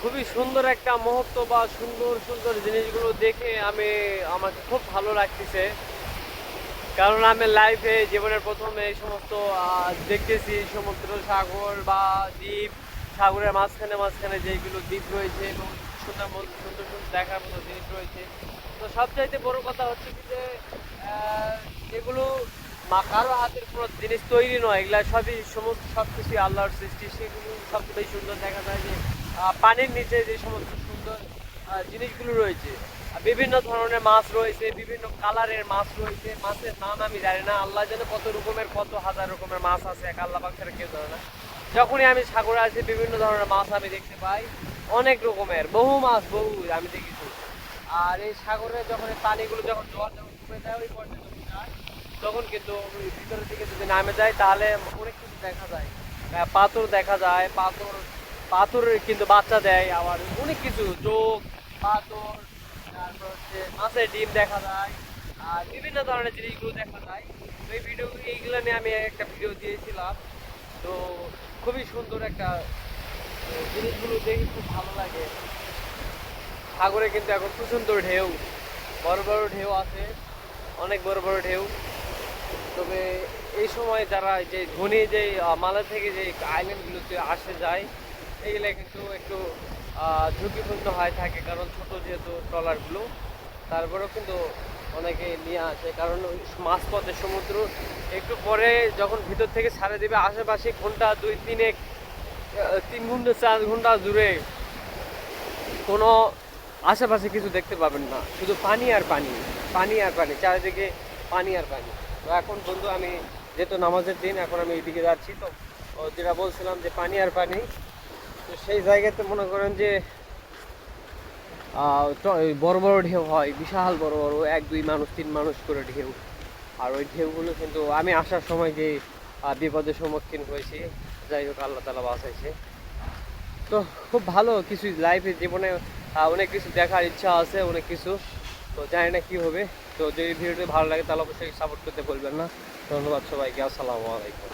খুবই সুন্দর একটা মুহূর্ত বা সুন্দর সুন্দর জিনিসগুলো দেখে আমাকে খুব ভালো লাগতেছে। কারণ আমি লাইফে জীবনের প্রথমে এই সমস্ত দেখতেছি সমুদ্র, সাগর বা দ্বীপ। সাগরের মাঝখানে মাঝখানে যেগুলো দ্বীপ রয়েছে এবং সুন্দর সুন্দর সুন্দর দেখার মতো জিনিস রয়েছে। তো সবচাইতে বড় কথা হচ্ছে কি যে এগুলো কারো হাতের কোনো জিনিস তৈরি নয়, এগুলা সবই সমস্ত সব কিছুই আল্লাহর সৃষ্টি। সেগুলো সবচেয়ে সুন্দর দেখা যায় যে পানির নিচে যে সমস্ত সুন্দর জিনিসগুলো রয়েছে। বিভিন্ন ধরনের মাছ রয়েছে, বিভিন্ন কালারের মাছ রয়েছে। মাছের নাম আমি জানি না, আল্লাহ জানে কত রকমের, কত হাজার রকমের মাছ আছে, এক আল্লাহ পাক ছাড়া কেউ জানে না। যখনই আমি সাগরে আসি বিভিন্ন ধরনের মাছ আমি দেখতে পাই, অনেক রকমের বহু মাছ, বহু আমি দেখেছি। আর এই সাগরে যখন এই পানিগুলো যখন জল যখন কমে যায় ওই পর্যায়ে যখন যায়, তখন কিন্তু ওই ভিতরের দিকে যদি নামে যায় তাহলে অনেক কিছু দেখা যায়। পাথর দেখা যায়, পাথর পাথর কিন্তু বাচ্চা দেয়, আবার অনেক কিছু চোখ, পাথর, তারপর হচ্ছে মাছের ডিম দেখা যায়, আর বিভিন্ন ধরনের জিনিসগুলো দেখা যায়। তো এই ভিডিও এইগুলো নিয়ে আমি একটা ভিডিও দিয়েছিলাম। তো খুবই সুন্দর একটা জিনিসগুলো দেখে খুব ভালো লাগে। সাগরে কিন্তু এখন প্রচণ্ড ঢেউ, বড় বড় ঢেউ আছে, অনেক বড় বড় ঢেউ। তবে এই সময় যারা যে ধনী যে মালয় থেকে যে আইল্যান্ডগুলোতে আসে যায়, এইগুলো কিন্তু একটু ঝুঁকিপূর্ণ হয়ে থাকে, কারণ ছোট যেহেতু ট্রলারগুলো। তারপরেও কিন্তু অনেকে নিয়ে আসে, কারণ ওই মাঝপথে সমুদ্র একটু পরে যখন ভিতর থেকে ছাড়ে দেবে, আশেপাশে ঘন্টা দুই তিনেক 3 ঘন্টা 4 ঘন্টা দূরে কোনো আশেপাশে কিছু দেখতে পাবেন না, শুধু পানি আর পানি, পানি আর পানি, চারিদিকে পানি আর পানি। তো এখন বন্ধু আমি যেহেতু নামাজের দিন, এখন আমি এইদিকে যাচ্ছি। তো যেটা বলছিলাম যে পানি আর পানি, তো সেই জায়গাতে মনে করেন যে বড় বড় ঢেউ হয়, বিশাল বড় বড় 1 2 মানুষ 3 মানুষ করে ঢেউ। আর ওই ঢেউগুলো কিন্তু আমি আসার সময় যে বিপদের সম্মুখীন হয়েছি, যাই হোক আল্লাহ তালা বাঁচাইছে। তো খুব ভালো কিছু লাইফে জীবনে অনেক কিছু দেখার ইচ্ছা আছে, অনেক কিছু। তো জানি না কি হবে। তো যদি ভিডিওটি ভালো লাগে তাহলে অবশ্যই সাপোর্ট করতে বলবেন না। ধন্যবাদ সবাইকে, আসসালামু আলাইকুম।